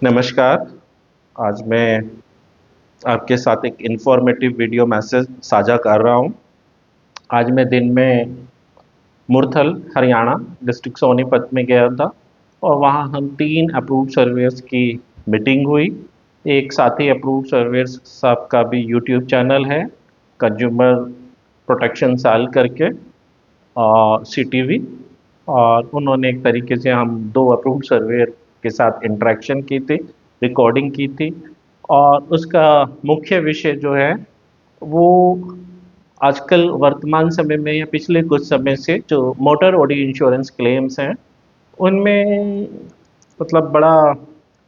नमस्कार। आज मैं आपके साथ एक इन्फॉर्मेटिव वीडियो मैसेज साझा कर रहा हूँ। आज मैं दिन में मुरथल, हरियाणा डिस्ट्रिक्ट सोनीपत में गया था और वहाँ हम 3 अप्रूव्ड सर्वेयर्स की मीटिंग हुई। एक साथी अप्रूव्ड सर्वेयर्स साहब का भी यूट्यूब चैनल है, कंज्यूमर प्रोटेक्शन सेल करके और सीटीवी, और उन्होंने एक तरीके से हम 2 अप्रूव्ड सर्वेयर के साथ इंटरेक्शन की थी, रिकॉर्डिंग की थी। और उसका मुख्य विषय जो है वो आजकल वर्तमान समय में या पिछले कुछ समय से जो मोटर बॉडी इंश्योरेंस क्लेम्स हैं उनमें मतलब बड़ा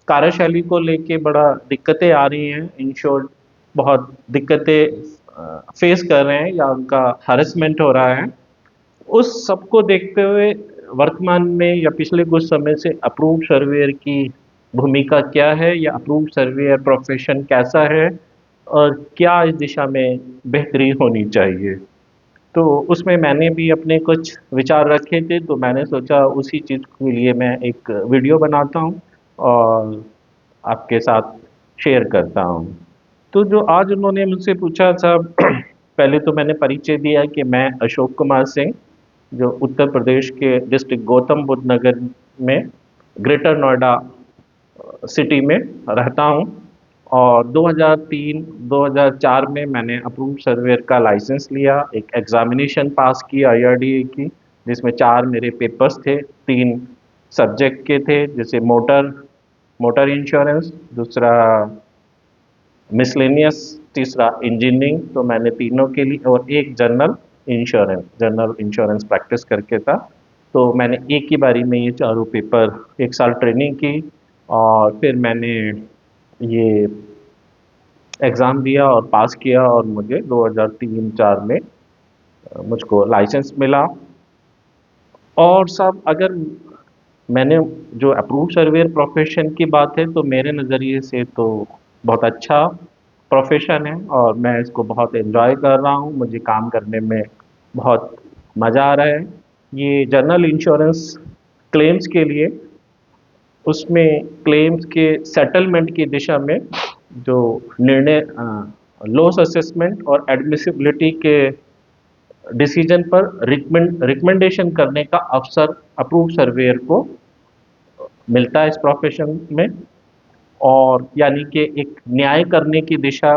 कार्यशैली को लेके बड़ा दिक्कतें आ रही हैं। इंश्योर्ड बहुत दिक्कतें फेस कर रहे हैं या उनका हरेसमेंट हो रहा है। उस सबको देखते हुए वर्तमान में या पिछले कुछ समय से अप्रूव्ड सर्वेयर की भूमिका क्या है या अप्रूव्ड सर्वेयर प्रोफेशन कैसा है और क्या इस दिशा में बेहतरी होनी चाहिए। तो उसमें मैंने भी अपने कुछ विचार रखे थे, तो मैंने सोचा उसी चीज़ के लिए मैं एक वीडियो बनाता हूँ और आपके साथ शेयर करता हूँ। तो जो आज उन्होंने मुझसे पूछा था पहले तो मैंने परिचय दिया कि मैं अशोक कुमार सिंह, जो उत्तर प्रदेश के डिस्ट्रिक्ट गौतम बुद्ध नगर में ग्रेटर नोएडा सिटी में रहता हूँ। और 2003-2004 में मैंने अप्रूव्ड सर्वेयर का लाइसेंस लिया, एक एग्जामिनेशन पास की आईआरडीए की, जिसमें 4 मेरे पेपर्स थे, 3 सब्जेक्ट के थे, जैसे मोटर मोटर इंश्योरेंस, दूसरा मिसलेनियस, तीसरा इंजीनियरिंग। तो मैंने तीनों के लिए, और एक जनरल इंश्योरेंस प्रैक्टिस करके था। तो मैंने एक ही बारी में ये चारों पेपर, एक साल ट्रेनिंग की और फिर मैंने ये एग्ज़ाम दिया और पास किया और मुझे 2003-4 में मुझको लाइसेंस मिला। और सब अगर मैंने जो अप्रूव्ड सर्वेयर प्रोफेशन की बात है तो मेरे नज़रिए से तो बहुत अच्छा प्रोफेशन है और मैं इसको बहुत एंजॉय कर रहा हूँ। मुझे काम करने में बहुत मज़ा आ रहा है। ये जनरल इंश्योरेंस क्लेम्स के लिए, उसमें क्लेम्स के सेटलमेंट की दिशा में जो निर्णय लॉस असेसमेंट और एडमिसिबिलिटी के डिसीजन पर रिकमेंडेशन करने का अवसर अप्रूव्ड सर्वेयर को मिलता है इस प्रोफेशन में। और यानी कि एक न्याय करने की दिशा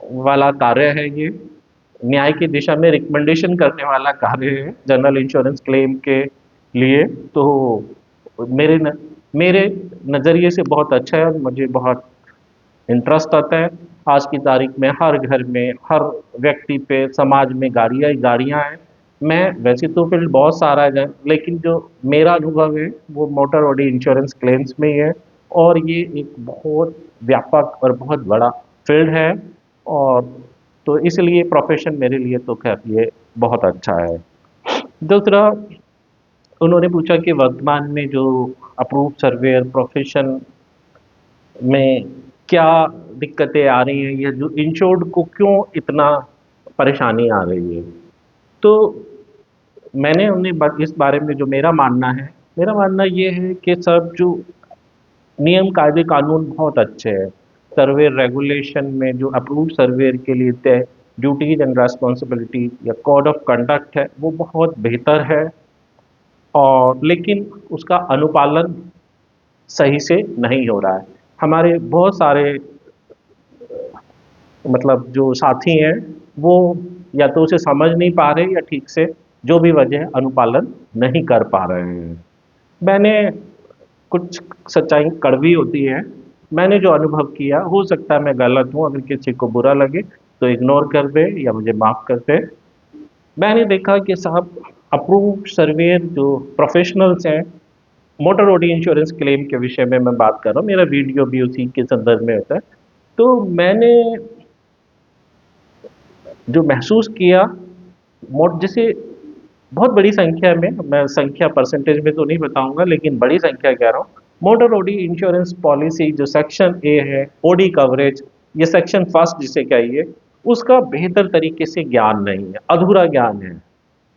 वाला कार्य है ये। न्याय की दिशा में रिकमेंडेशन करने वाला कार्य है जनरल इंश्योरेंस क्लेम के लिए। तो मेरे न, मेरे नज़रिए से बहुत अच्छा है और मुझे बहुत इंटरेस्ट आता है। आज की तारीख में हर घर में, हर व्यक्ति पे, समाज में गाड़ियाँ ही गाड़ियाँ हैं। मैं वैसे तो फील्ड बहुत सारा है, लेकिन जो मेरा अनुभव है वो मोटर बॉडी इंश्योरेंस क्लेम्स में ही है। और ये एक बहुत व्यापक और बहुत बड़ा फील्ड है। और तो इसलिए प्रोफेशन मेरे लिए तो खैर ये बहुत अच्छा है। दूसरा, उन्होंने पूछा कि वर्तमान में जो अप्रूव्ड सर्वेयर प्रोफेशन में क्या दिक्कतें आ रही हैं या जो इंश्योर्ड को क्यों इतना परेशानी आ रही है। तो मैंने उन्हें इस बारे में जो मेरा मानना ये है कि सब जो नियम कायदे कानून बहुत अच्छे हैं। सर्वे रेगुलेशन में जो अप्रूव्ड सर्वेयर के लिए तय ड्यूटीज एंड रेस्पॉन्सिबिलिटी या कोड ऑफ कंडक्ट है वो बहुत बेहतर है। और लेकिन उसका अनुपालन सही से नहीं हो रहा है। हमारे बहुत सारे मतलब जो साथी हैं वो या तो उसे समझ नहीं पा रहे या ठीक से जो भी वजह है अनुपालन नहीं कर पा रहे हैं। मैंने कुछ सच्चाई कड़वी होती है। मैंने जो अनुभव किया, हो सकता है मैं गलत हूँ, अगर किसी को बुरा लगे तो इग्नोर कर दे या मुझे माफ़ कर दे। मैंने देखा कि साहब अप्रूव्ड सर्वेयर जो प्रोफेशनल्स हैं, मोटर बॉडी इंश्योरेंस क्लेम के विषय में मैं बात कर रहा हूँ, मेरा वीडियो भी उसी के संदर्भ में होता है। तो मैंने जो महसूस किया, मोट जैसे बहुत बड़ी संख्या में, मैं संख्या परसेंटेज में तो नहीं बताऊंगा लेकिन बड़ी संख्या कह रहा हूँ, मोटर ओडी इंश्योरेंस पॉलिसी जो सेक्शन ए है, ओडी कवरेज, ये सेक्शन फर्स्ट जिसे कहिए, उसका बेहतर तरीके से ज्ञान नहीं है, अधूरा ज्ञान है।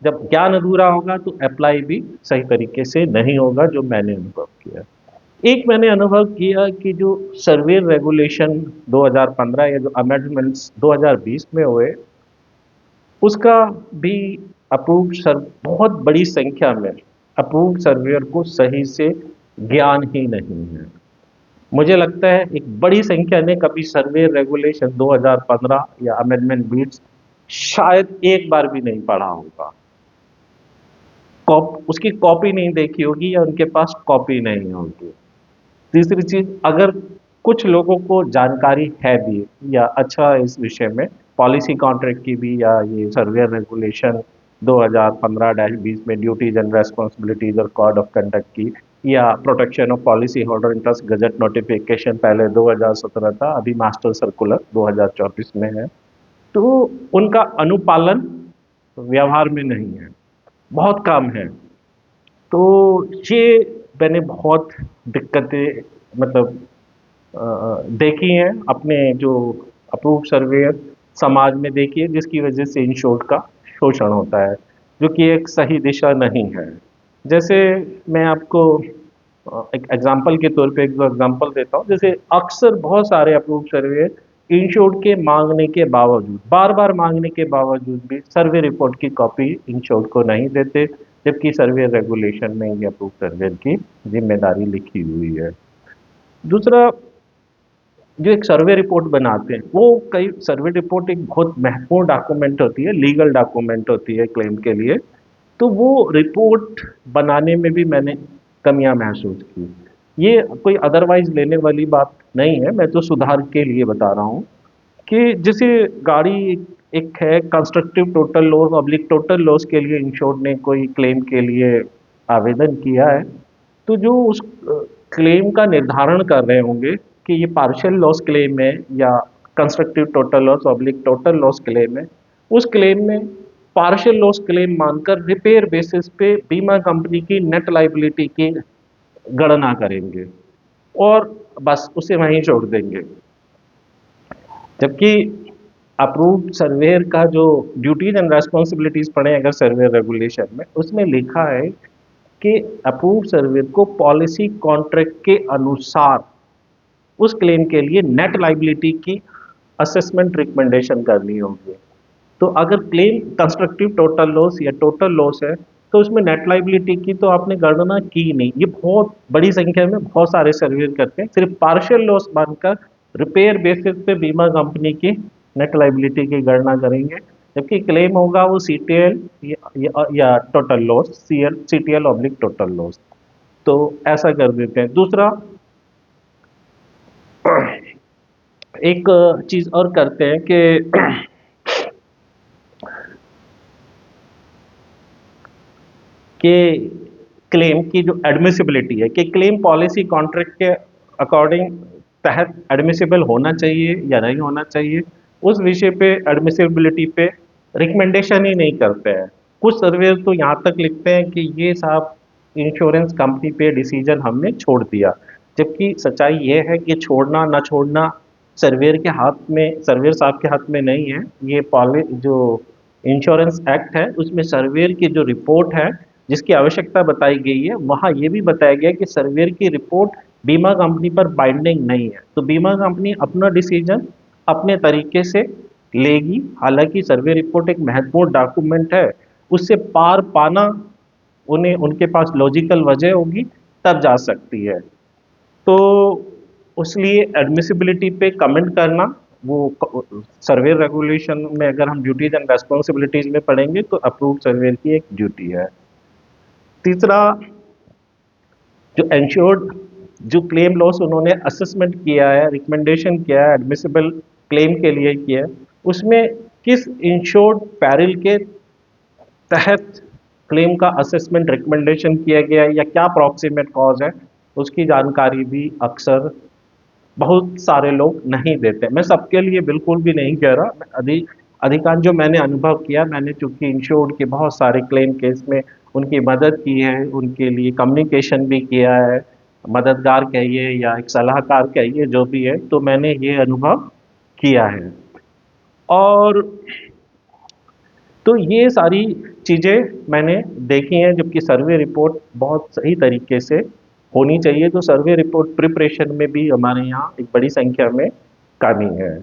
जब ज्ञान अधूरा होगा तो अप्लाई भी सही तरीके से नहीं होगा, जो मैंने अनुभव किया। एक मैंने अनुभव किया कि जो सर्वे रेगुलेशन 2015 या जो अमेंडमेंट्स 2020 में हुए, उसका भी अप्रूव्ड सर बहुत बड़ी संख्या में अप्रूव्ड सर्वेयर को सही से ज्ञान ही नहीं है। मुझे लगता है एक बड़ी संख्या ने कभी सर्वे रेगुलेशन 2015 या अमेंडमेंट बीट्स शायद एक बार भी नहीं पढ़ा होगा, उसकी कॉपी नहीं देखी होगी या उनके पास कॉपी नहीं होगी। तीसरी चीज, अगर कुछ लोगों को जानकारी है भी या अच्छा इस विषय में, पॉलिसी कॉन्ट्रैक्ट की भी या ये सर्वे रेगुलेशन 2015-20 में ड्यूटीज एंड रेस्पॉन्सिबिलिटीज और कोड ऑफ कंडक्ट की, या protection of policy holder interest gazette notification पहले 2017 था, अभी मास्टर सर्कुलर 2024 में है, तो उनका अनुपालन व्यवहार में नहीं है, बहुत कम है। तो ये मैंने बहुत दिक्कतें मतलब देखी हैं अपने जो अप्रूव सर्वेयर समाज में देखी है, जिसकी वजह से इंश्योर्ड का शोषण होता है, जो कि एक सही दिशा नहीं है। जैसे मैं आपको एक एग्जांपल के तौर पे एक दो एग्जांपल देता हूँ। जैसे अक्सर बहुत सारे अप्रूव सर्वेयर इंश्योर्ड के मांगने के बावजूद, बार बार मांगने के बावजूद भी सर्वे रिपोर्ट की कॉपी इंश्योर्ड को नहीं देते, जबकि सर्वे रेगुलेशन में ये अप्रूव सर्वेयर की जिम्मेदारी लिखी हुई है। दूसरा, जो एक सर्वे रिपोर्ट बनाते हैं, वो कई सर्वे रिपोर्ट एक बहुत महत्वपूर्ण डॉक्यूमेंट होती है, लीगल डॉक्यूमेंट होती है क्लेम के लिए। तो वो रिपोर्ट बनाने में भी मैंने कमियां महसूस की। ये कोई अदरवाइज लेने वाली बात नहीं है, मैं तो सुधार के लिए बता रहा हूँ कि जैसे गाड़ी एक है constructive total loss oblique total loss के लिए इंश्योर्ड ने कोई क्लेम के लिए आवेदन किया है, तो जो उस क्लेम का निर्धारण कर रहे होंगे कि ये पार्शियल लॉस क्लेम है या constructive total loss oblique total loss claim है, उस क्लेम में पार्शियल लॉस क्लेम मानकर रिपेयर बेसिस पे बीमा कंपनी की नेट लाइबिलिटी की गणना करेंगे और बस उसे वहीं छोड़ देंगे। जबकि अप्रूव्ड सर्वेयर का जो ड्यूटीज एंड रेस्पॉन्सिबिलिटीज पढ़े अगर सर्वेयर रेगुलेशन में, उसमें लिखा है कि अप्रूव्ड सर्वेयर को पॉलिसी कॉन्ट्रैक्ट के अनुसार उस क्लेम के लिए नेट लाइबिलिटी की असेसमेंट रिकमेंडेशन करनी होगी। तो अगर क्लेम कंस्ट्रक्टिव टोटल लॉस या टोटल लॉस है, तो उसमें नेट लाइबिलिटी की तो आपने गणना की नहीं। ये बहुत बड़ी संख्या में बहुत सारे सर्वे करते हैं, सिर्फ पार्शियल लॉस मानकर रिपेयर बेसिस पे बीमा कंपनी की नेट लाइबिलिटी की गणना करेंगे, जबकि क्लेम होगा वो सीटीएल या total loss, CTL oblique total loss. तो ऐसा कर देते हैं। दूसरा, एक चीज और करते हैं कि कि क्लेम की जो एडमिसिबिलिटी है, कि क्लेम पॉलिसी कॉन्ट्रैक्ट के अकॉर्डिंग तहत एडमिसिबल होना चाहिए या नहीं होना चाहिए, उस विषय पे एडमिसिबिलिटी पे रिकमेंडेशन ही नहीं करते हैं। कुछ सर्वेयर तो यहाँ तक लिखते हैं कि ये साहब इंश्योरेंस कंपनी पे डिसीजन हमने छोड़ दिया, जबकि सच्चाई ये है कि छोड़ना ना छोड़ना सर्वेयर के हाथ में, सर्वेयर साहब के हाथ में नहीं है। ये पॉलि जो इंश्योरेंस एक्ट है उसमें सर्वेयर की जो रिपोर्ट है जिसकी आवश्यकता बताई गई है, वहाँ ये भी बताया गया कि सर्वेयर की रिपोर्ट बीमा कंपनी पर बाइंडिंग नहीं है, तो बीमा कंपनी अपना डिसीजन अपने तरीके से लेगी। हालांकि सर्वे रिपोर्ट एक महत्वपूर्ण डॉक्यूमेंट है, उससे पार पाना उन्हें उनके पास लॉजिकल वजह होगी, तब जा सकती है। तो इसलिए एडमिसिबिलिटी पे कमेंट करना, वो सर्वे रेगुलेशन में अगर हम ड्यूटीज एंड रेस्पॉन्सिबिलिटीज में पढ़ेंगे तो अप्रूव्ड सर्वेयर की एक ड्यूटी है। तीसरा, जो इंश्योर्ड जो क्लेम लॉस उन्होंने असेसमेंट किया है, रिकमेंडेशन किया है, एडमिसिबल क्लेम के लिए किया है, उसमें किस इंश्योर्ड पैरिल के तहत क्लेम का असेसमेंट रिकमेंडेशन किया गया है या क्या प्रॉक्सिमेट कॉज है, उसकी जानकारी भी अक्सर बहुत सारे लोग नहीं देते। मैं सबके लिए बिल्कुल भी नहीं कह रहा, अधिकांश जो मैंने अनुभव किया, मैंने चूंकि इंश्योर्ड के बहुत सारे क्लेम केस में उनकी मदद की है, उनके लिए कम्युनिकेशन भी किया है, मददगार कहिए या एक सलाहकार कहिए, जो भी है, तो मैंने ये अनुभव किया है। और तो ये सारी चीज़ें मैंने देखी हैं, जबकि सर्वे रिपोर्ट बहुत सही तरीके से होनी चाहिए, तो सर्वे रिपोर्ट प्रिपरेशन में भी हमारे यहाँ एक बड़ी संख्या में कमी है।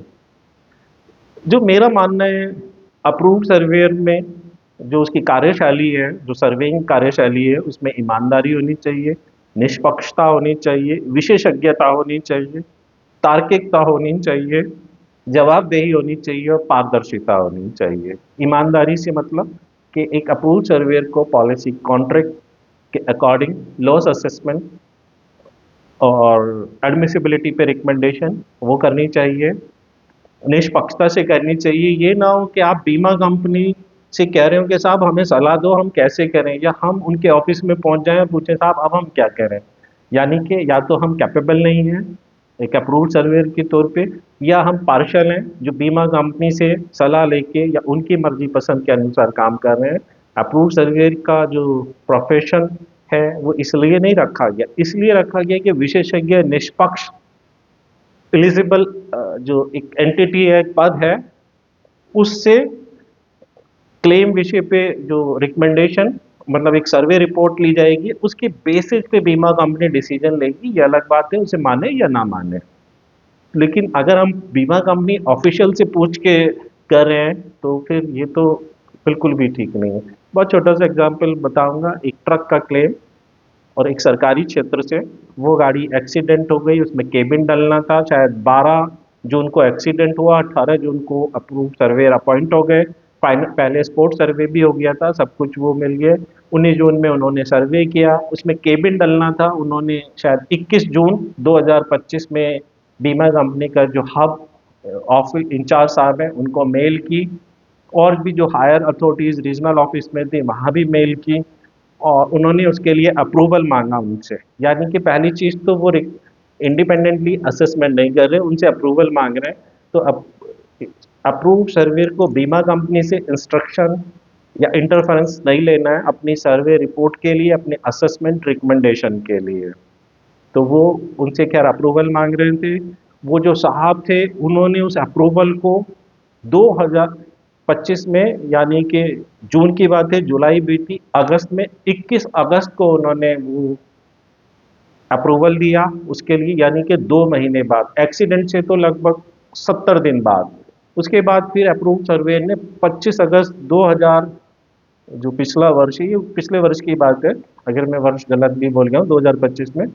जो मेरा मानना है, अप्रूव्ड सर्वेयर में जो उसकी कार्यशैली है, जो सर्वेइंग कार्यशैली है, उसमें ईमानदारी होनी चाहिए, निष्पक्षता होनी चाहिए, विशेषज्ञता होनी चाहिए, तार्किकता होनी चाहिए, जवाबदेही होनी चाहिए और पारदर्शिता होनी चाहिए। ईमानदारी से मतलब कि एक अप्रूव्ड सर्वेयर को पॉलिसी कॉन्ट्रैक्ट के अकॉर्डिंग लॉस असेसमेंट और एडमिसिबिलिटी पे रिकमेंडेशन वो करनी चाहिए, निष्पक्षता से करनी चाहिए। ये ना हो कि आप बीमा कंपनी से कह रहे हो कि साहब हमें सलाह दो हम कैसे करें, या हम उनके ऑफिस में पहुंच जाएं और पूछें साहब अब हम क्या करें। यानी कि या तो हम कैपेबल नहीं हैं एक अप्रूव्ड सर्वेयर के तौर पे, या हम पार्शल हैं जो बीमा कंपनी से सलाह लेके या उनकी मर्जी पसंद के अनुसार काम कर रहे हैं। अप्रूव्ड सर्वेयर का जो प्रोफेशन है वो इसलिए नहीं रखा गया, इसलिए रखा गया कि विशेषज्ञ निष्पक्ष एलिजिबल जो एक एंटिटी है, एक पद है, उससे क्लेम विषय पे जो रिकमेंडेशन मतलब एक सर्वे रिपोर्ट ली जाएगी, उसके बेसिस पे बीमा कंपनी डिसीजन लेगी। ये अलग बात है उसे माने या ना माने। लेकिन अगर हम बीमा कंपनी ऑफिशियल से पूछ के कर रहे हैं तो फिर ये तो बिल्कुल भी ठीक नहीं है। बहुत छोटा सा एग्जांपल बताऊंगा, एक ट्रक का क्लेम और एक सरकारी क्षेत्र से, वो गाड़ी एक्सीडेंट हो गई, उसमें केबिन डलना था, शायद 12 जून को एक्सीडेंट हुआ, 18 जून को अप्रूव सर्वेयर अपॉइंट हो गए, पहले स्पोर्ट सर्वे भी हो गया था, सब कुछ वो मिल गए। 19 जून में उन्होंने सर्वे किया, उसमें केबिन डलना था, उन्होंने शायद 21 जून 2025 में बीमा कंपनी का जो हब ऑफिस इंचार्ज साहब हैं उनको मेल की, और भी जो हायर अथॉरिटीज रीजनल ऑफिस में थे वहाँ भी मेल की, और उन्होंने उसके लिए अप्रूवल मांगा उनसे। यानी कि पहली चीज़ तो वो इंडिपेंडेंटली असेसमेंट नहीं कर रहे, उनसे अप्रूवल मांग रहे हैं। तो अप्रूव्ड सर्वेयर को बीमा कंपनी से इंस्ट्रक्शन या इंटरफेरेंस नहीं लेना है अपनी सर्वे रिपोर्ट के लिए, अपने असेसमेंट रिकमेंडेशन के लिए। तो वो उनसे खैर अप्रूवल मांग रहे थे। वो जो साहब थे उन्होंने उस अप्रूवल को 2025 में, यानी कि जून की बात है, जुलाई बीती, अगस्त में 21 अगस्त को उन्होंने वो अप्रूवल दिया उसके लिए, यानी कि 2 महीने बाद, एक्सीडेंट से तो लगभग 70 दिन बाद। उसके बाद फिर अप्रूव सर्वेयर ने 25 अगस्त 2000, जो पिछला वर्ष है, ये पिछले वर्ष की बात है, अगर मैं वर्ष गलत भी बोल गया हूँ 2025 में,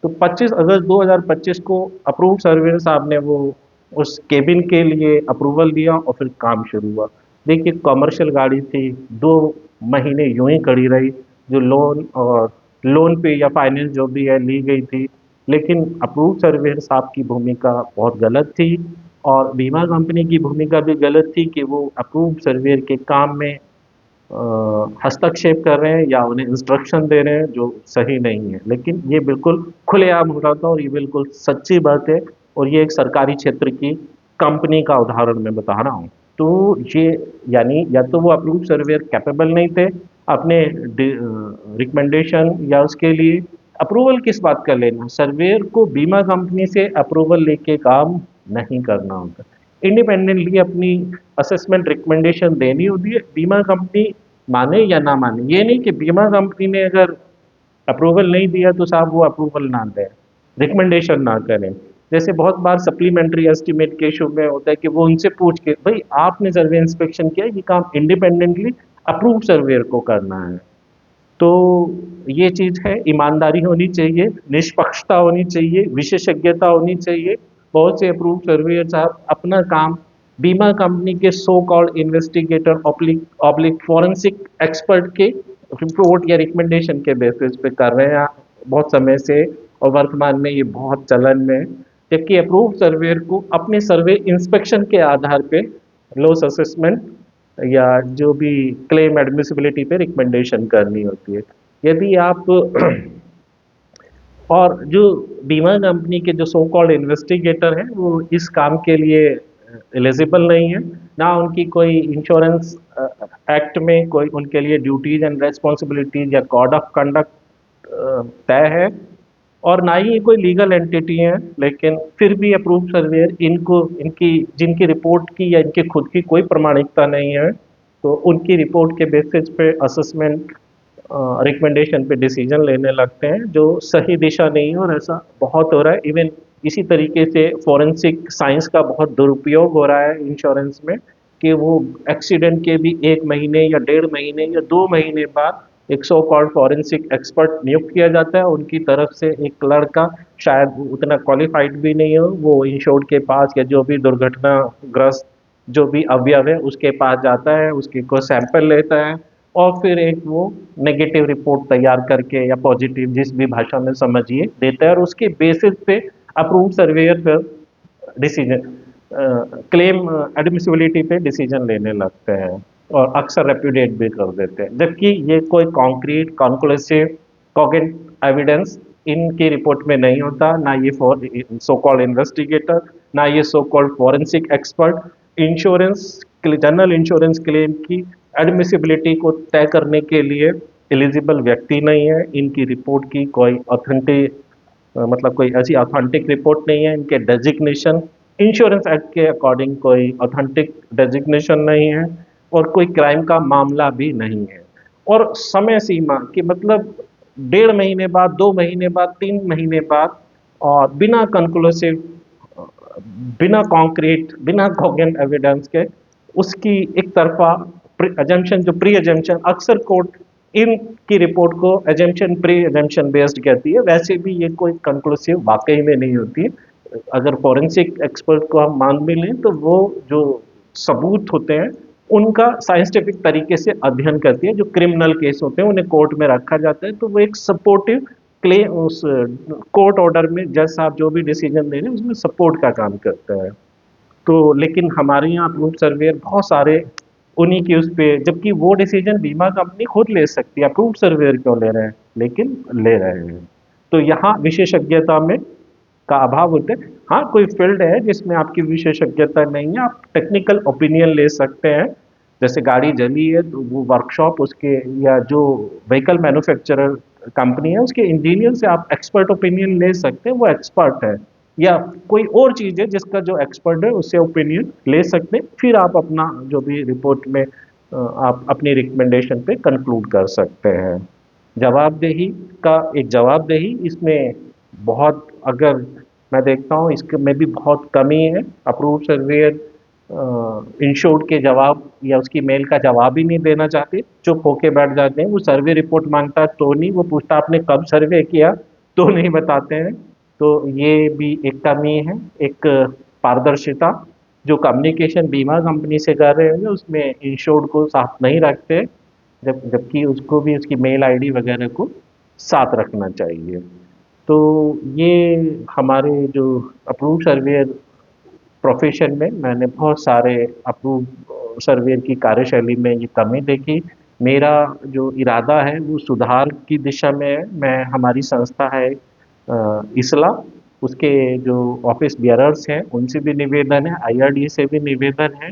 तो 25 अगस्त 2025 को अप्रूव सर्वेयर साहब ने वो उस केबिन के लिए अप्रूवल दिया और फिर काम शुरू हुआ। देखिए कमर्शियल गाड़ी थी, 2 महीने यूं ही खड़ी रही, जो लोन और लोन पे या फाइनेंस जो भी है ली गई थी। लेकिन अप्रूव सर्वेयर साहब की भूमिका बहुत गलत थी, और बीमा कंपनी की भूमिका भी गलत थी कि वो अप्रूव सर्वेयर के काम में हस्तक्षेप कर रहे हैं या उन्हें इंस्ट्रक्शन दे रहे हैं जो सही नहीं है। लेकिन ये बिल्कुल खुलेआम हो रहा था और ये बिल्कुल सच्ची बात है, और ये एक सरकारी क्षेत्र की कंपनी का उदाहरण मैं बता रहा हूँ। तो ये यानी या तो वो अप्रूव सर्वेयर कैपेबल नहीं थे अपने रिकमेंडेशन या उसके लिए अप्रूवल किस बात का लेना, सर्वेयर को बीमा कंपनी से अप्रूवल लेके काम नहीं करना होता, इंडिपेंडेंटली अपनी असेसमेंट रिकमेंडेशन देनी होती है। बीमा कंपनी माने या ना माने, ये नहीं कि बीमा कंपनी ने अगर अप्रूवल नहीं दिया तो साहब वो अप्रूवल ना दें, रिकमेंडेशन ना करें। जैसे बहुत बार सप्लीमेंट्री एस्टीमेट के इशू में होता है कि वो उनसे पूछ के, भाई आपने सर्वे इंस्पेक्शन किया, ये काम इंडिपेंडेंटली अप्रूव सर्वेयर को करना है। तो ये चीज़ है, ईमानदारी होनी चाहिए, निष्पक्षता होनी चाहिए, विशेषज्ञता होनी चाहिए। बहुत से अप्रूव सर्वेयर साहब अपना काम बीमा कंपनी के so called investigator oblique oblique forensic expert के रिपोर्ट या रिकमेंडेशन के बेसिस पे कर रहे हैं बहुत समय से, और वर्तमान में ये बहुत चलन में है। जबकि अप्रूव सर्वेयर को अपने सर्वे इंस्पेक्शन के आधार पे लॉस असेसमेंट या जो भी क्लेम एडमिसिबिलिटी पे रिकमेंडेशन करनी होती है। यदि आप और जो बीमा कंपनी के जो सो कॉल्ड इन्वेस्टिगेटर हैं वो इस काम के लिए एलिजिबल नहीं है, ना उनकी कोई इंश्योरेंस एक्ट में कोई उनके लिए ड्यूटीज एंड रेस्पॉन्सिबिलिटीज या कोड ऑफ कंडक्ट तय है, और ना ही ये कोई लीगल एंटिटी है। लेकिन फिर भी अप्रूव सर्वेयर इनको इनकी जिनकी रिपोर्ट की या इनकी खुद की कोई प्रमाणिकता नहीं है, तो उनकी रिपोर्ट के बेसिस पे असेसमेंट रिकमेंडेशन पे डिसीजन लेने लगते हैं, जो सही दिशा नहीं है। और ऐसा बहुत हो रहा है। इवन इसी तरीके से फॉरेंसिक साइंस का बहुत दुरुपयोग हो रहा है इंश्योरेंस में, कि वो एक्सीडेंट के भी 1 महीने या 1.5 महीने या 2 महीने बाद एक सो कॉल्ड फॉरेंसिक एक्सपर्ट नियुक्त किया जाता है उनकी तरफ से। एक लड़का शायद वो उतना क्वालिफाइड भी नहीं हो, वो इंश्योर्ड के पास या जो भी दुर्घटनाग्रस्त जो भी अवयव है उसके पास जाता है, उसके को सैंपल लेता है, और फिर एक वो नेगेटिव रिपोर्ट तैयार करके या पॉजिटिव जिस भी भाषा में समझिए देता है, और उसके बेसिस पे अप्रूव्ड सर्वेयर फिर डिसीजन क्लेम एडमिसिबिलिटी पे डिसीजन लेने लगते हैं, और अक्सर रेप्यूडिएट भी कर देते हैं। जबकि ये कोई कॉन्क्रीट कॉन्क्लूसिव कॉगेंट एविडेंस इनकी रिपोर्ट में नहीं होता, ना ये फॉर सो कॉल्ड इन्वेस्टिगेटर, ना ये so called forensic expert insurance general insurance claim की एडमिसिबिलिटी को तय करने के लिए एलिजिबल व्यक्ति नहीं है। इनकी रिपोर्ट की कोई ऑथेंटिक मतलब कोई ऐसी ऑथेंटिक रिपोर्ट नहीं है। इनके डेजिग्नेशन इंश्योरेंस एक्ट के अकॉर्डिंग कोई ऑथेंटिक डेजिग्नेशन नहीं है, और कोई क्राइम का मामला भी नहीं है। और समय सीमा कि मतलब 1.5 महीने बाद, 2 महीने बाद, 3 महीने बाद, और बिना कंक्लूसिव, बिना कॉन्क्रीट, बिना कॉगेंट एविडेंस के उसकी एक तरफा एजम्पशन, जो प्री एजम्पशन अक्सर कोर्ट इनकी रिपोर्ट को एजम्पशन प्री एजम्पशन बेस्ड कहती है, वैसे भी ये कोई कंक्लूसिव वाकई में नहीं होती है। अगर फॉरेंसिक एक्सपर्ट को हम मान भी लें तो वो जो सबूत होते हैं उनका साइंटिफिक तरीके से अध्ययन करती है। जो क्रिमिनल केस होते हैं उन्हें कोर्ट में रखा जाता है, तो वो एक सपोर्टिव क्लेम उस कोर्ट ऑर्डर में जज साहब जो भी डिसीजन दे रहे हैं उसमें सपोर्ट का काम करता है। तो लेकिन हमारे यहाँ अप्रूव्ड सर्वेयर बहुत सारे उन्हीं की उस पे, जबकि वो डिसीजन बीमा कंपनी खुद ले सकती है, अप्रूव्ड सर्वेयर क्यों ले रहे हैं, लेकिन ले रहे हैं। तो यहाँ विशेषज्ञता में का अभाव होता है। हाँ, कोई फील्ड है जिसमें आपकी विशेषज्ञता नहीं है, आप टेक्निकल ओपिनियन ले सकते हैं। जैसे गाड़ी जली है तो वो वर्कशॉप उसके, या जो व्हीकल मैन्युफैक्चरर कंपनी है उसके इंजीनियर से आप एक्सपर्ट ओपिनियन ले सकते हैं, वो एक्सपर्ट है। या कोई और चीज़ है जिसका जो एक्सपर्ट है उससे ओपिनियन ले सकते हैं, फिर आप अपना जो भी रिपोर्ट में आप अपनी रिकमेंडेशन पे कंक्लूड कर सकते हैं। जवाबदेही का एक जवाबदेही इसमें बहुत, अगर मैं देखता हूँ इसके में भी बहुत कमी है। अप्रूव्ड सर्वेयर इंश्योर्ड के जवाब या उसकी मेल का जवाब ही नहीं देना चाहते, चुप होके बैठ जाते हैं। वो सर्वे रिपोर्ट मांगता तो नहीं, वो पूछता आपने कब सर्वे किया, तो नहीं बताते हैं। तो ये भी एक कमी है। एक पारदर्शिता, जो कम्युनिकेशन बीमा कंपनी से कर रहे हैं उसमें इंश्योर्ड को साथ नहीं रखते, जबकि उसको भी उसकी मेल आईडी वगैरह को साथ रखना चाहिए। तो ये हमारे जो अप्रूव्ड सर्वेयर प्रोफेशन में मैंने बहुत सारे अप्रूव सर्वेयर की कार्यशैली में ये कमी देखी। मेरा जो इरादा है वो सुधार की दिशा में है। मैं, हमारी संस्था है इसला, उसके जो ऑफिस बियरर्स हैं उनसे भी निवेदन है, आईआरडी से भी निवेदन है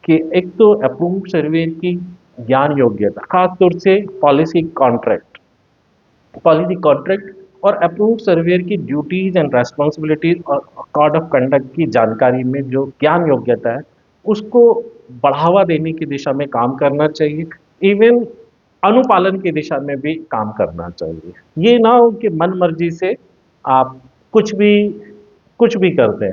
कि एक तो अप्रूव्ड सर्वेयर की ज्ञान योग्यता, खासतौर से पॉलिसी कॉन्ट्रैक्ट और अप्रूव्ड सर्वेयर की ड्यूटीज एंड रेस्पॉन्सिबिलिटीज और कोड ऑफ कंडक्ट की जानकारी में जो ज्ञान योग्यता है उसको बढ़ावा देने की दिशा में काम करना चाहिए। इवन अनुपालन की दिशा में भी काम करना चाहिए। ये ना हो कि मन मर्जी से आप कुछ भी कुछ भी कर दें,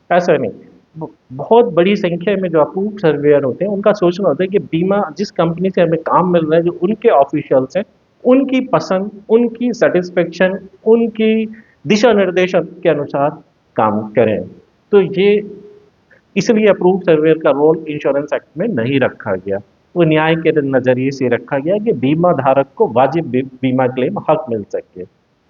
ऐसा नहीं। बहुत बड़ी संख्या में जो अप्रूव्ड सर्वेयर होते हैं उनका सोचना होता है कि बीमा जिस कंपनी से हमें काम मिल रहा है, जो उनके ऑफिशियल्स हैं, उनकी पसंद, उनकी सेटिस्फेक्शन, उनकी दिशा निर्देशन के अनुसार काम करें। तो ये इसलिए अप्रूव्ड सर्वेयर का रोल इंश्योरेंस एक्ट में नहीं रखा गया। वो न्याय के नजरिए से रखा गया कि बीमा धारक को वाजिब बीमा क्लेम हक मिल सके।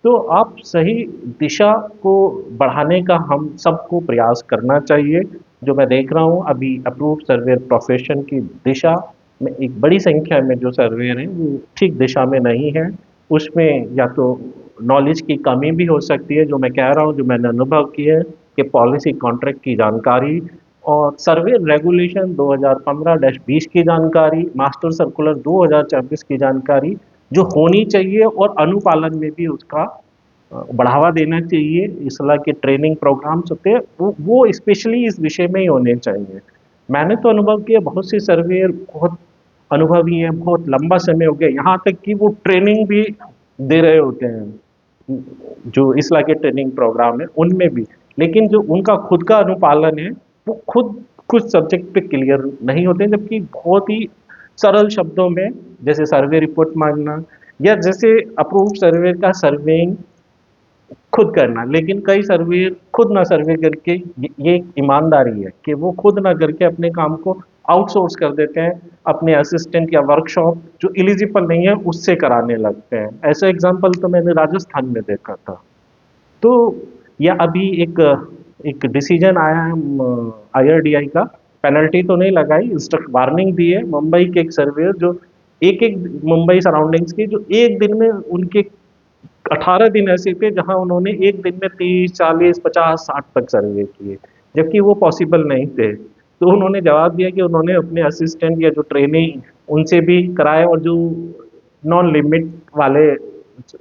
तो आप सही दिशा को बढ़ाने का हम सबको प्रयास करना चाहिए। जो मैं देख रहा हूँ अभी अप्रूव्ड सर्वेयर प्रोफेशन की दिशा में एक बड़ी संख्या में जो सर्वेयर हैं वो ठीक दिशा में नहीं है। उसमें या तो नॉलेज की कमी भी हो सकती है, जो मैं कह रहा हूँ, जो मैंने अनुभव किया है कि पॉलिसी कॉन्ट्रैक्ट की जानकारी और सर्वे रेगुलेशन 2015-20 की जानकारी, मास्टर सर्कुलर 2024 की जानकारी जो होनी चाहिए, और अनुपालन में भी उसका बढ़ावा देना चाहिए। इसला के ट्रेनिंग प्रोग्राम्स होते हैं वो स्पेशली इस विषय में ही होने चाहिए। मैंने तो अनुभव किया बहुत से सर्वेयर बहुत अनुभवी हैं, बहुत लंबा समय हो गया, यहाँ तक कि वो ट्रेनिंग भी दे रहे होते हैं, जो इसला के ट्रेनिंग प्रोग्राम है उनमें भी। लेकिन जो उनका खुद का अनुपालन है, वो खुद कुछ सब्जेक्ट पे क्लियर नहीं होते हैं, जबकि बहुत ही सरल शब्दों में, जैसे सर्वे रिपोर्ट मांगना, या जैसे अप्रूव सर्वे का सर्वेइंग खुद करना। लेकिन कई सर्वे खुद ना सर्वे करके, ये एक ईमानदारी है कि वो खुद ना करके अपने काम को आउटसोर्स कर देते हैं, अपने असिस्टेंट या वर्कशॉप जो एलिजिबल नहीं है उससे कराने लगते हैं। ऐसा एग्जांपल तो मैंने राजस्थान में देखा था। तो या अभी एक एक डिसीजन आया है आईआरडीआई का, पेनल्टी तो नहीं लगाई, इंस्ट्रक्ट वार्निंग दी है मुंबई के एक सर्वेयर जो एक एक मुंबई सराउंडिंग्स की, जो एक दिन में उनके 18 दिन ऐसे थे जहां उन्होंने एक दिन में 30 40 50 60 तक सर्वे किए, जबकि वो पॉसिबल नहीं थे। तो उन्होंने जवाब दिया कि उन्होंने अपने असिस्टेंट या जो ट्रेनिंग उनसे भी कराए, और जो नॉन लिमिट वाले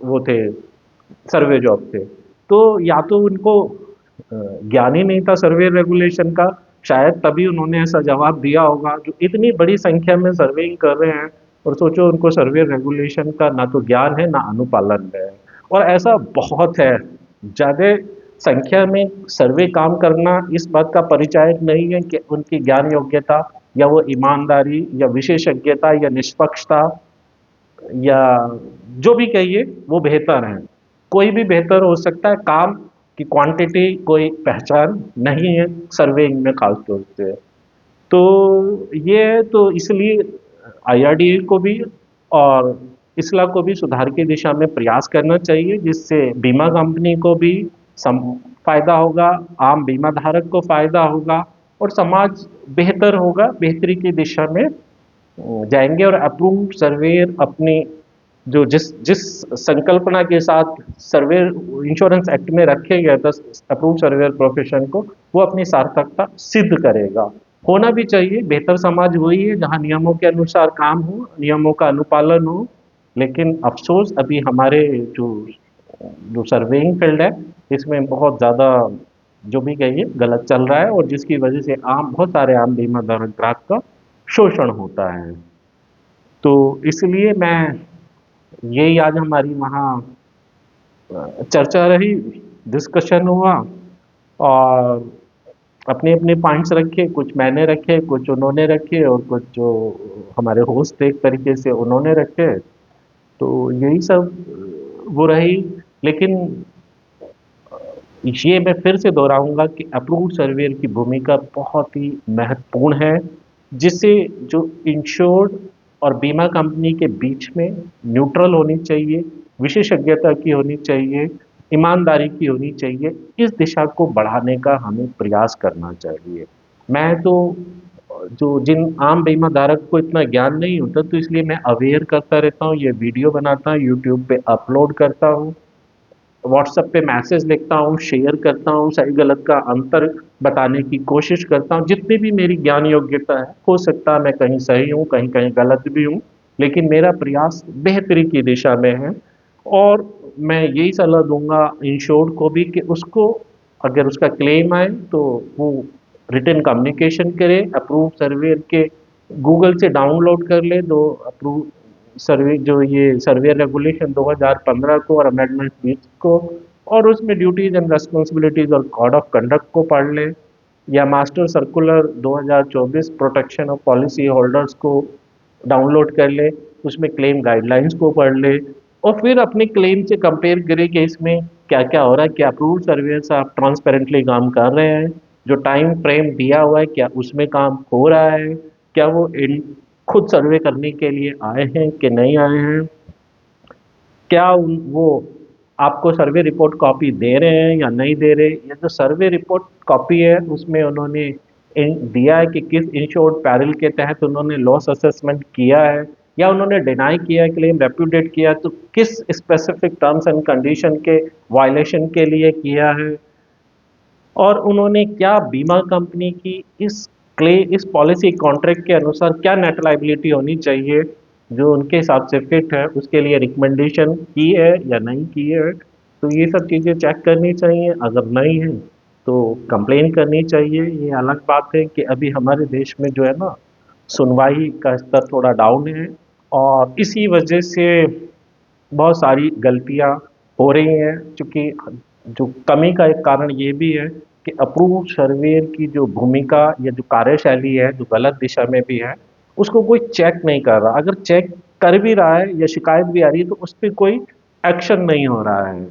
वो थे, सर्वे जॉब थे। तो या तो उनको ज्ञान ही नहीं था सर्वे रेगुलेशन का, शायद तभी उन्होंने ऐसा जवाब दिया होगा। जो इतनी बड़ी संख्या में सर्वेइंग कर रहे हैं, और सोचो उनको सर्वे रेगुलेशन का ना तो ज्ञान है ना अनुपालन है। और ऐसा बहुत है, ज़्यादा संख्या में सर्वे काम करना इस बात का परिचायक नहीं है कि उनकी ज्ञान योग्यता, या वो ईमानदारी या विशेषज्ञता या निष्पक्षता, या जो भी कहिए वो बेहतर है। कोई भी बेहतर हो सकता है, काम की क्वांटिटी कोई पहचान नहीं है सर्वेइंग में खास तौर से। तो ये है, तो इसलिए आईआरडीए को भी और इसला को भी सुधार की दिशा में प्रयास करना चाहिए, जिससे बीमा कंपनी को भी सम फायदा होगा, आम बीमा धारक को फायदा होगा, और समाज बेहतर होगा, बेहतरी की दिशा में जाएंगे। और अप्रूव सर्वेयर अपनी जो जिस जिस संकल्पना के साथ सर्वे इंश्योरेंस एक्ट में रखे गए था अप्रूव सर्वेयर प्रोफेशन को, वो अपनी सार्थकता सिद्ध करेगा। होना भी चाहिए, बेहतर समाज वही है जहाँ नियमों के अनुसार काम हो, नियमों का अनुपालन हो। लेकिन अफसोस अभी हमारे जो जो सर्वेइंग फील्ड है, इसमें बहुत ज़्यादा जो भी कहिए गलत चल रहा है, और जिसकी वजह से बहुत सारे आम बीमा धारक ग्राहक का शोषण होता है। तो इसलिए मैं, यही आज हमारी वहाँ चर्चा रही, डिस्कशन हुआ, और अपने अपने पॉइंट्स रखे, कुछ मैंने रखे, कुछ उन्होंने रखे, और कुछ जो हमारे होस्ट थे एक तरीके से उन्होंने रखे। तो यही सब वो रही। लेकिन ये मैं फिर से दोहराऊंगा कि अप्रूव्ड सर्वेयर की भूमिका बहुत ही महत्वपूर्ण है, जिससे जो इंश्योर्ड और बीमा कंपनी के बीच में न्यूट्रल होनी चाहिए, विशेषज्ञता की होनी चाहिए, ईमानदारी की होनी चाहिए। इस दिशा को बढ़ाने का हमें प्रयास करना चाहिए। मैं तो जो जिन आम बीमा धारक को इतना ज्ञान नहीं होता, तो इसलिए मैं अवेयर करता रहता हूँ, ये वीडियो बनाता हूँ, यूट्यूब पे अपलोड करता हूँ, व्हाट्सएप पे मैसेज लिखता हूँ, शेयर करता हूँ, सही गलत का अंतर बताने की कोशिश करता हूँ, जितनी भी मेरी ज्ञान योग्यता है। हो सकता है मैं कहीं सही हूँ, कहीं कहीं गलत भी हूँ, लेकिन मेरा प्रयास बेहतरी की दिशा में है। और मैं यही सलाह दूंगा इंश्योर्ड को भी कि उसको, अगर उसका क्लेम आए तो वो रिटन कम्युनिकेशन करे, अप्रूव सर्वे के गूगल से डाउनलोड कर ले, दो अप्रूव सर्वे जो ये सर्वे रेगुलेशन 2015 को और अमेंडमेंट 20 को, और उसमें ड्यूटीज एंड रेस्पॉन्सिबिलिटीज और कोड ऑफ कंडक्ट को पढ़ ले, या master circular 2024 protection of policy holders को डाउनलोड कर ले, उसमें क्लेम गाइडलाइंस को पढ़ ले, और फिर अपने क्लेम से कंपेयर करे कि इसमें क्या क्या हो रहा है, क्या अप्रूव सर्वेयर्स आप ट्रांसपेरेंटली काम कर रहे हैं, जो टाइम फ्रेम दिया हुआ है क्या उसमें काम हो रहा है, क्या वो खुद सर्वे करने के लिए आए हैं कि नहीं आए हैं, क्या वो आपको सर्वे रिपोर्ट कॉपी दे रहे हैं या नहीं दे रहे। या जो सर्वे रिपोर्ट कॉपी है उसमें उन्होंने दिया है कि किस इंश्योर्ड पैरल के तहत उन्होंने लॉस असेसमेंट किया है, या उन्होंने डिनाई किया है, क्लेम रेप्यूटेट किया, तो किस स्पेसिफिक टर्म्स एंड कंडीशन के वायलेशन के लिए किया है, और उन्होंने क्या बीमा कंपनी की इस पॉलिसी कॉन्ट्रैक्ट के अनुसार क्या नेट लायबिलिटी होनी चाहिए, जो उनके हिसाब से फिट है, उसके लिए रिकमेंडेशन की है या नहीं की है। तो ये सब चीज़ें चेक करनी चाहिए, अगर नहीं है तो कंप्लेन करनी चाहिए। ये अलग बात है कि अभी हमारे देश में जो है ना, सुनवाई का स्तर थोड़ा डाउन है, और इसी वजह से बहुत सारी गलतियां हो रही हैं। क्योंकि जो कमी का एक कारण ये भी है कि अप्रूव सर्वेयर की जो भूमिका या जो कार्यशैली है, जो गलत दिशा में भी है, उसको कोई चेक नहीं कर रहा। अगर चेक कर भी रहा है या शिकायत भी आ रही है तो उस पर कोई एक्शन नहीं हो रहा है।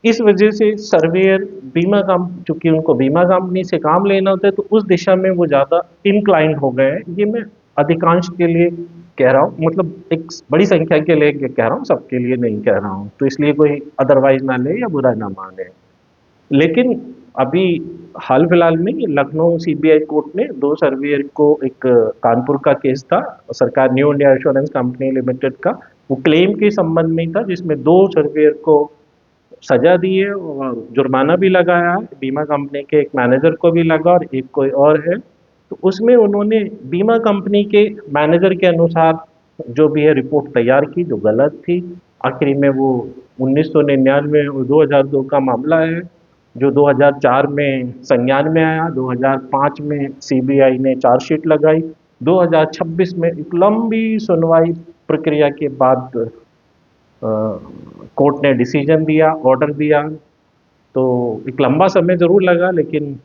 इस वजह से सर्वेयर बीमा कम चूंकि उनको बीमा कंपनी से काम लेना होता है, तो उस दिशा में वो ज़्यादा इंक्लाइंड हो गए हैं। ये मैं अधिकांश के लिए कह रहा हूँ, मतलब एक बड़ी संख्या के लिए कह रहा हूँ, सबके लिए नहीं कह रहा हूँ, तो इसलिए कोई अदरवाइज ना ले या बुरा ना माने। लेकिन अभी हाल फिलहाल में ये लखनऊ सीबीआई कोर्ट ने दो सर्वेयर को, एक कानपुर का केस था, सरकार new India insurance company limited का, वो क्लेम के संबंध में था, जिसमें दो सर्वेयर को सजा दी है और जुर्माना भी लगाया है। बीमा कंपनी के एक मैनेजर को भी लगा और एक कोई और है। तो उसमें उन्होंने बीमा कंपनी के मैनेजर के अनुसार जो भी है रिपोर्ट तैयार की, जो गलत थी। आखिरी में वो 1999 और 2002 का मामला है, जो 2004 में संज्ञान में आया, 2005 में सीबीआई ने चार्जशीट लगाई, 2026 में एक लंबी सुनवाई प्रक्रिया के बाद कोर्ट ने डिसीजन दिया, ऑर्डर दिया। तो एक लंबा समय ज़रूर लगा, लेकिन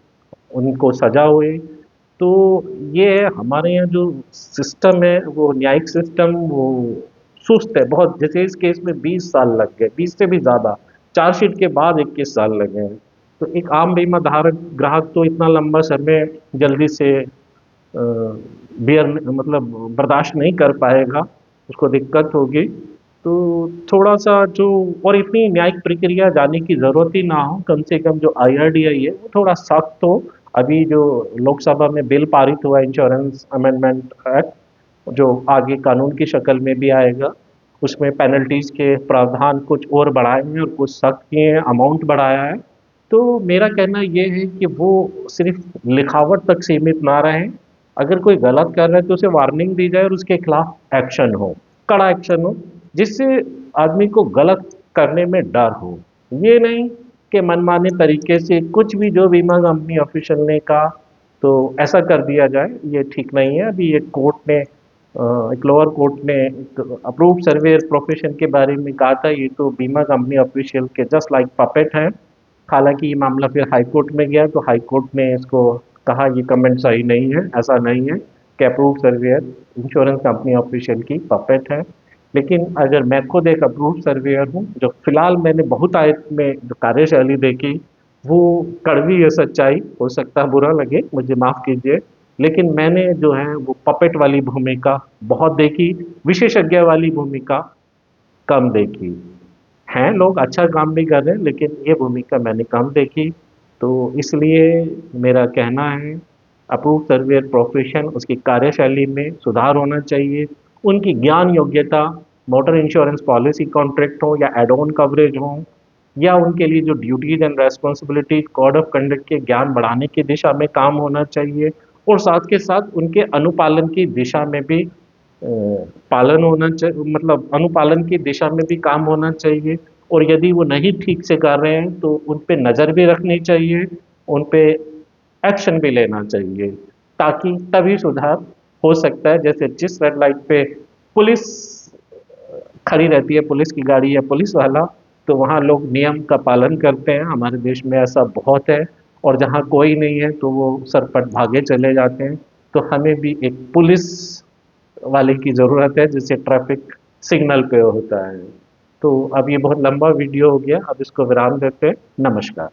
उनको सज़ा हुई। तो ये है हमारे यहाँ जो सिस्टम है, वो न्यायिक सिस्टम वो सुस्त है बहुत। जैसे इस केस में 20 साल लग गए, 20 से भी ज़्यादा, चार्जशीट के बाद 21 साल लगे हैं। तो एक आम बीमा धारक ग्राहक तो इतना लंबा समय जल्दी से बियर मतलब बर्दाश्त नहीं कर पाएगा, उसको दिक्कत होगी। तो थोड़ा सा जो, और इतनी न्यायिक प्रक्रिया जाने की ज़रूरत ही ना हो, कम से कम जो आईआरडीआई है वो थोड़ा सख्त हो। अभी जो लोकसभा में बिल पारित हुआ इंश्योरेंस अमेंडमेंट एक्ट, जो आगे कानून की शक्ल में भी आएगा, उसमें पेनल्टीज के प्रावधान कुछ और बढ़ाए हैं और कुछ सख्त किए हैं, अमाउंट बढ़ाया है। तो मेरा कहना ये है कि वो सिर्फ लिखावट तक सीमित ना रहें। अगर कोई गलत कर रहा है तो उसे वार्निंग दी जाए और उसके खिलाफ एक्शन हो, कड़ा एक्शन हो, जिससे आदमी को गलत करने में डर हो। ये नहीं कि मनमाने तरीके से कुछ भी जो बीमा कंपनी ऑफिशियल ने कहा तो ऐसा कर दिया जाए, ये ठीक नहीं है। अभी एक कोर्ट ने एक लोअर कोर्ट ने एक अप्रूव्ड सर्वेयर प्रोफेशन के बारे में कहा था, ये तो बीमा कंपनी ऑफिशियल के जस्ट लाइक पपेट है। हालांकि ये मामला फिर हाई कोर्ट में गया, तो हाई कोर्ट ने इसको कहा ये कमेंट सही नहीं है, ऐसा नहीं है कि approved surveyor insurance company official की पपेट है। लेकिन अगर मैं खुद एक अप्रूव्ड सर्वेयर हूँ, जो फिलहाल मैंने बहुत आयत में जो कार्यशैली देखी, वो कड़वी है सच्चाई, हो सकता है बुरा लगे, मुझे माफ़ कीजिए, लेकिन मैंने जो है वो पपेट वाली भूमिका बहुत देखी, विशेषज्ञ वाली भूमिका कम देखी। हैं लोग अच्छा काम भी कर रहे हैं, लेकिन ये भूमिका मैंने कम देखी। तो इसलिए मेरा कहना है, अप्रूव सर्वेयर प्रोफेशन, उसकी कार्यशैली में सुधार होना चाहिए। उनकी ज्ञान योग्यता, मोटर इंश्योरेंस पॉलिसी कॉन्ट्रैक्ट हो या एड ऑन कवरेज हो, या उनके लिए जो duties and responsibility code of conduct के ज्ञान बढ़ाने की दिशा में काम होना चाहिए। और साथ के साथ उनके अनुपालन की दिशा में भी पालन होना चाहिए, मतलब अनुपालन की दिशा में भी काम होना चाहिए। और यदि वो नहीं ठीक से कर रहे हैं तो उन पे नज़र भी रखनी चाहिए, उन पे एक्शन भी लेना चाहिए, ताकि तभी सुधार हो सकता है। जैसे जिस रेड लाइट पे पुलिस खड़ी रहती है, पुलिस की गाड़ी या पुलिस वाला, तो वहाँ लोग नियम का पालन करते हैं। हमारे देश में ऐसा बहुत है। और जहाँ कोई नहीं है तो वो सरपट भागे चले जाते हैं। तो हमें भी एक पुलिस वाले की ज़रूरत है, जैसे ट्रैफिक सिग्नल पे होता है। तो अब ये बहुत लंबा वीडियो हो गया, अब इसको विराम देते हैं। नमस्कार।